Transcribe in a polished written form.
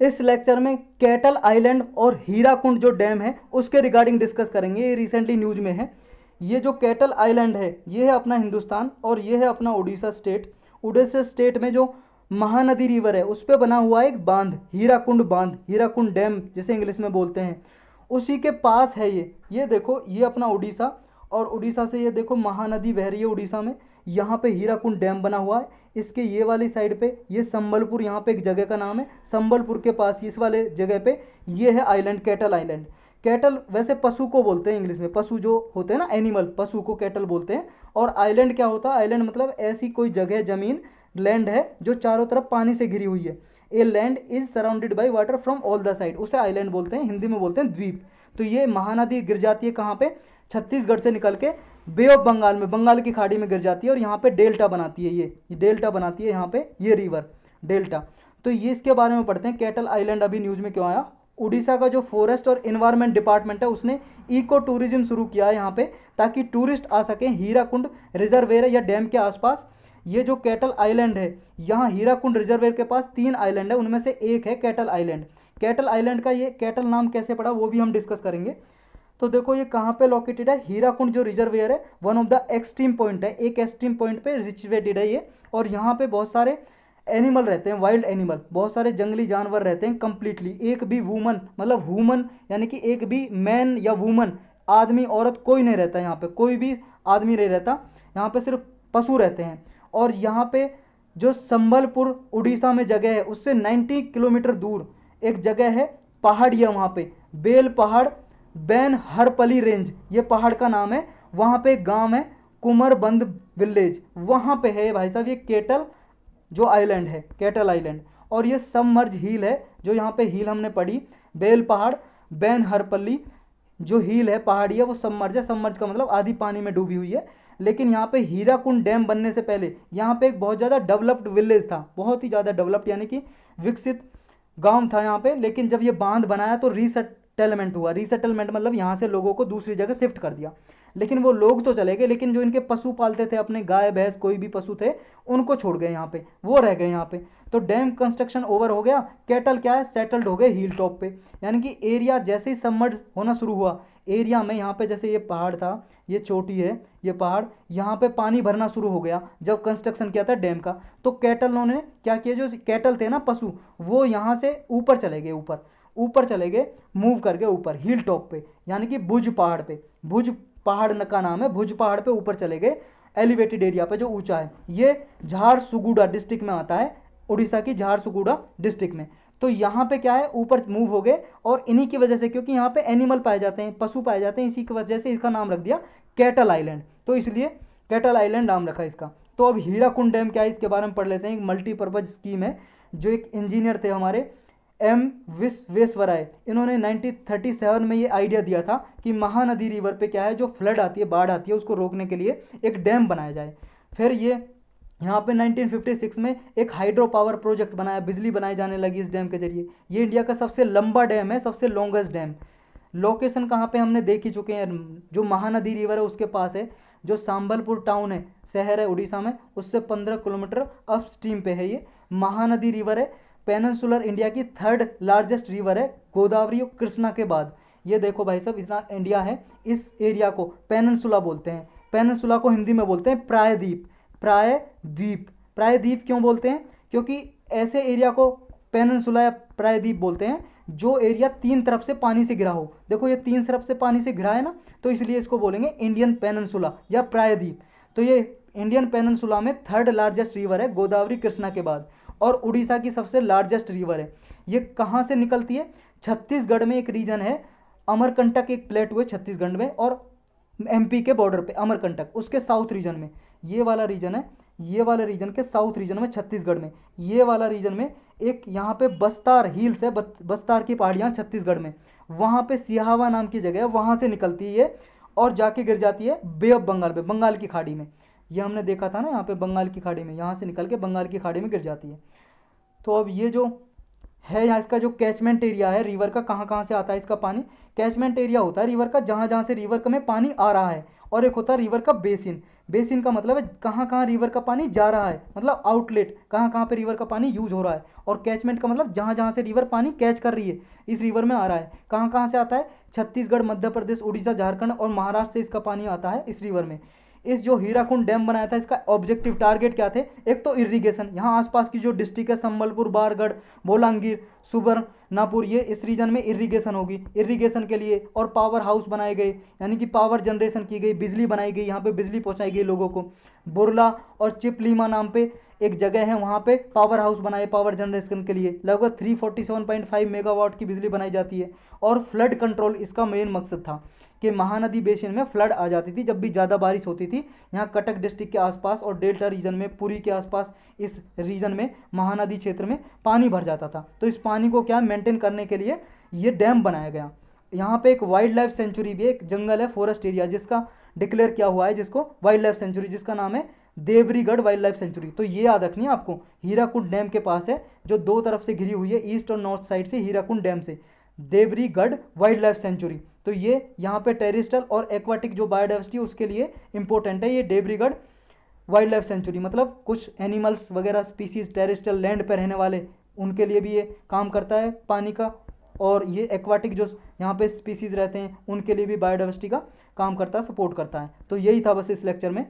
इस लेक्चर में cattle island और हीराकुंड जो डैम है उसके रिगार्डिंग डिस्कस करेंगे। ये रिसेंटली न्यूज में है। ये जो कैटल आइलैंड है ये है अपना हिंदुस्तान और ये है अपना उड़ीसा स्टेट। उड़ीसा स्टेट में जो महानदी रिवर है उस पर बना हुआ एक बांध, हीराकुंड बांध, हीराकुंड डैम जिसे इंग्लिश में बोलते हैं, उसी के पास है ये देखो ये अपना उड़ीसा। और उड़ीसा से ये देखो महानदी बह रही है उड़ीसा में। यहाँ पे हीराकुंड डैम बना हुआ है। इसके ये वाली साइड पे ये संबलपुर, यहाँ पे एक जगह का नाम है संबलपुर के पास इस वाले जगह पे ये है आइलैंड, कैटल आइलैंड। कैटल वैसे पशु को बोलते हैं इंग्लिश में, पशु जो होते हैं ना एनिमल, पशु को कैटल बोलते हैं। और आइलैंड क्या होता है? आइलैंड मतलब ऐसी कोई जगह, जमीन, लैंड है जो चारों तरफ पानी से घिरी हुई है। A land is surrounded by water from all the side, उसे आइलैंड बोलते हैं, हिंदी में बोलते हैं द्वीप। तो ये महानदी गिर जाती है कहाँ पे? छत्तीसगढ़ से निकल के बे ऑफ बंगाल में, बंगाल की खाड़ी में गिर जाती है और यहाँ पे डेल्टा बनाती है। ये डेल्टा बनाती है यहाँ पे, ये रिवर डेल्टा। तो ये इसके बारे में पढ़ते हैं। कैटल आइलैंड अभी न्यूज में क्यों आया? उड़ीसा का जो फॉरेस्ट और इन्वायरमेंट डिपार्टमेंट है उसने इको टूरिज्म शुरू किया है यहाँ पे, ताकि टूरिस्ट आ सकें हीराकुंड रिजर्वेयर या डैम के आसपास। ये जो कैटल आइलैंड है, यहाँ हीराकुंड रिजर्वेयर के पास 3 आइलैंड है, उनमें से एक है कैटल आइलैंड। कैटल आइलैंड का ये कैटल नाम कैसे पड़ा वो भी हम डिस्कस करेंगे। तो देखो ये कहाँ पे लोकेटेड है? हीराकुंड जो रिजर्वेयर है one of the extreme point है, एक एक्सट्रीम पॉइंट पे सिचुएटेड है ये। और यहाँ पे बहुत सारे एनिमल रहते हैं, वाइल्ड एनिमल, बहुत सारे जंगली जानवर रहते हैं कंप्लीटली। एक भी वुमन, मतलब वुमन यानी कि एक भी मैन या वुमन, आदमी औरत कोई नहीं रहता यहाँ पे, कोई भी आदमी नहीं रहता यहाँ पे, सिर्फ पशु रहते हैं। और यहाँ पे जो संबलपुर उड़ीसा में जगह है उससे 90 किलोमीटर दूर एक जगह है, पहाड़ी है वहाँ पे, बेल पहाड़, बैन हरपली रेंज, ये पहाड़ का नाम है। वहाँ पे एक गांव है कुमरबंद विलेज, वहाँ पे है भाई साहब ये कैटल जो आइलैंड है, कैटल आइलैंड। और ये सबमर्ज हील है, जो यहाँ पे हील हमने पढ़ी, बेल पहाड़, बैन हरपली जो हील है, पहाड़ी है, वो सबमर्ज है। सबमर्ज का मतलब आधी पानी में डूबी हुई है। लेकिन यहाँ पे हीराकुंड डैम बनने से पहले यहाँ पे एक बहुत ज़्यादा डेवलप्ड विलेज था, बहुत ही ज़्यादा डेवलप्ड यानी कि विकसित गांव था यहाँ पे। लेकिन जब ये बांध बनाया तो रीसेटलमेंट हुआ। रीसेटलमेंट मतलब यहाँ से लोगों को दूसरी जगह शिफ्ट कर दिया। लेकिन वो लोग तो चले गए, लेकिन जो इनके पशु पालते थे, अपने गाय भैंस कोई भी पशु थे, उनको छोड़ गए यहाँ पे, वो रह गए यहाँ पे। तो डैम कंस्ट्रक्शन ओवर हो गया, कैटल क्या है, सेटल्ड हो गए हिल टॉप पे। यानी कि एरिया जैसे ही सबमर्ज होना शुरू हुआ, एरिया में यहाँ पे जैसे ये पहाड़ था, ये चोटी है, ये पहाड़, यहाँ पे पानी भरना शुरू हो गया जब कंस्ट्रक्शन किया था डैम का। तो कैटलों ने क्या किया, जो कैटल थे ना पशु, वो यहाँ से ऊपर चले गए, ऊपर ऊपर चले गए, मूव करके ऊपर हिल टॉप पे, यानी कि भुज पहाड़ पे। भुज पहाड़ का नाम है, भुज पहाड़ पे ऊपर चले गए, एलिवेटेड एरिया पे जो ऊंचा है। ये झारसुगुड़ा डिस्ट्रिक्ट में आता है, उड़ीसा की झारसुगुड़ा डिस्ट्रिक्ट में। तो यहाँ पे क्या है, ऊपर मूव हो गए। और इन्हीं की वजह से, क्योंकि यहाँ पे एनिमल पाए जाते हैं, पशु पाए जाते हैं, इसी की वजह से इसका नाम रख दिया कैटल आइलैंड। तो इसलिए कैटल आइलैंड नाम रखा इसका। तो अब हीराकुंड डैम क्या है इसके बारे में पढ़ लेते हैं। एक मल्टीपर्पज स्कीम है, जो एक इंजीनियर थे हमारे एम विश्वेश्वराय, इन्होंने 1937 में ये आइडिया दिया था कि महानदी रिवर पे क्या है, जो फ्लड आती है, बाढ़ आती है, उसको रोकने के लिए एक डैम बनाया जाए। फिर ये यहाँ पे 1956 में एक हाइड्रो पावर प्रोजेक्ट बनाया, बिजली बनाई जाने लगी इस डैम के जरिए। ये इंडिया का सबसे लंबा डैम है, सबसे लॉन्गेस्ट डैम। लोकेशन कहाँ पे हमने देख ही चुके हैं, जो महानदी रिवर है उसके पास है। जो संबलपुर टाउन है, शहर है उड़ीसा में, उससे 15 किलोमीटर अप स्ट्रीम पे है ये महानदी रिवर है। पेनिनसुलर इंडिया की 3rd लार्जेस्ट रिवर है, गोदावरी और कृष्णा के बाद। ये देखो भाई साहब, इतना इंडिया है, इस एरिया को पेनिनसुला बोलते हैं। पेनिनसुला को हिंदी में बोलते हैं प्रायद्वीप। प्रायद्वीप, प्रायद्वीप क्यों बोलते हैं? क्योंकि ऐसे एरिया को पेनिनसुला या प्रायद्वीप बोलते हैं जो एरिया 3 तरफ से पानी से घिरा हो। देखो ये 3 तरफ से पानी से घिरा है ना, तो इसलिए इसको बोलेंगे इंडियन पेनिनसुला या प्रायद्वीप। तो ये इंडियन पेनिनसुला में 3rd लार्जेस्ट रिवर है, गोदावरी कृष्णा के बाद, और उड़ीसा की सबसे लार्जेस्ट रिवर है। ये कहाँ से निकलती है? छत्तीसगढ़ में एक रीजन है, अमरकंटक एक प्लेटू है छत्तीसगढ़ में, और एमपी के बॉर्डर पे अमरकंटक, उसके साउथ रीजन में ये वाला रीजन है। ये वाले रीजन के साउथ रीजन में छत्तीसगढ़ में, ये वाला रीजन में एक यहाँ पे बस्तार हिल्स है, बस्तार की पहाड़ियाँ छत्तीसगढ़ में, वहाँ पे सिहावा नाम की जगह है, वहाँ से निकलती है ये और जाके गिर जाती है बे ऑफ बंगाल पे, बंगाल की खाड़ी में। ये हमने देखा था ना यहाँ पे बंगाल की खाड़ी में, यहाँ से निकल के बंगाल की खाड़ी में गिर जाती है। तो अब ये जो है यहाँ इसका जो कैचमेंट एरिया है रिवर का, कहाँ कहाँ से आता है इसका पानी। कैचमेंट एरिया होता है रिवर का जहाँ जहाँ से रिवर का में पानी आ रहा है, और एक होता है रिवर का बेसिन। बेसिन का मतलब है कहाँ कहाँ रिवर का पानी जा रहा है, मतलब आउटलेट, कहाँ कहाँ पे रिवर का पानी यूज हो रहा है। और कैचमेंट का मतलब जहाँ जहाँ से रिवर पानी कैच कर रही है इस रिवर में आ रहा है। कहाँ कहाँ से आता है, छत्तीसगढ़, मध्य प्रदेश, उड़ीसा, झारखंड और महाराष्ट्र से इसका पानी आता है इस रिवर में। इस जो हीराकुंड डैम बनाया था इसका ऑब्जेक्टिव टारगेट क्या थे, एक तो इरिगेशन, यहाँ आसपास की जो डिस्ट्रिक्ट है संबलपुर, बारगढ़, बोलांगीर, सुबर्णपुर, ये इस रीजन में इरिगेशन होगी, इरिगेशन के लिए। और पावर हाउस बनाए गए, यानी कि पावर जनरेशन की गई, बिजली बनाई गई, यहाँ पे बिजली पहुंचाई गई लोगों को। बुरला और चिपलीमा नाम पे एक जगह है, वहाँ पे पावर हाउस बनाए पावर जनरेशन के लिए, लगभग 347.5 मेगावाट की बिजली बनाई जाती है। और फ्लड कंट्रोल इसका मेन मकसद था कि महानदी बेसिन में फ्लड आ जाती थी जब भी ज़्यादा बारिश होती थी, यहाँ कटक डिस्ट्रिक्ट के आसपास और डेल्टा रीजन में, पुरी के आसपास इस रीजन में, महानदी क्षेत्र में पानी भर जाता था। तो इस पानी को क्या मेंटेन करने के लिए ये डैम बनाया गया। यहाँ पे एक वाइल्ड लाइफ सेंचुरी भी है, एक जंगल है, फॉरेस्ट एरिया, जिसका डिक्लेयर किया हुआ है, जिसको वाइल्ड लाइफ सेंचुरी, जिसका नाम है देवरीगढ़ वाइल्ड लाइफ सेंचुरी। तो ये याद रखनी है आपको, हीराकुंड डैम के पास है, जो दो तरफ से घिरी हुई है, ईस्ट और नॉर्थ साइड से हीराकुंड डैम से, देवरीगढ़ वाइल्ड लाइफ सेंचुरी। तो ये यहाँ पे टेरिस्ट्रियल और एक्वाटिक जो बायोडाइवर्सिटी उसके लिए इंपॉर्टेंट है ये देवरीगढ़ वाइल्ड लाइफ सेंचुरी। मतलब कुछ एनिमल्स वगैरह स्पीसीज टेरिस्ट्रियल लैंड पर रहने वाले, उनके लिए भी ये काम करता है पानी का। और ये एक्वाटिक जो यहाँ पे स्पीसीज रहते हैं उनके लिए भी बायोडाइवर्सिटी का काम करता है, सपोर्ट करता है। तो यही था बस इस लेक्चर में।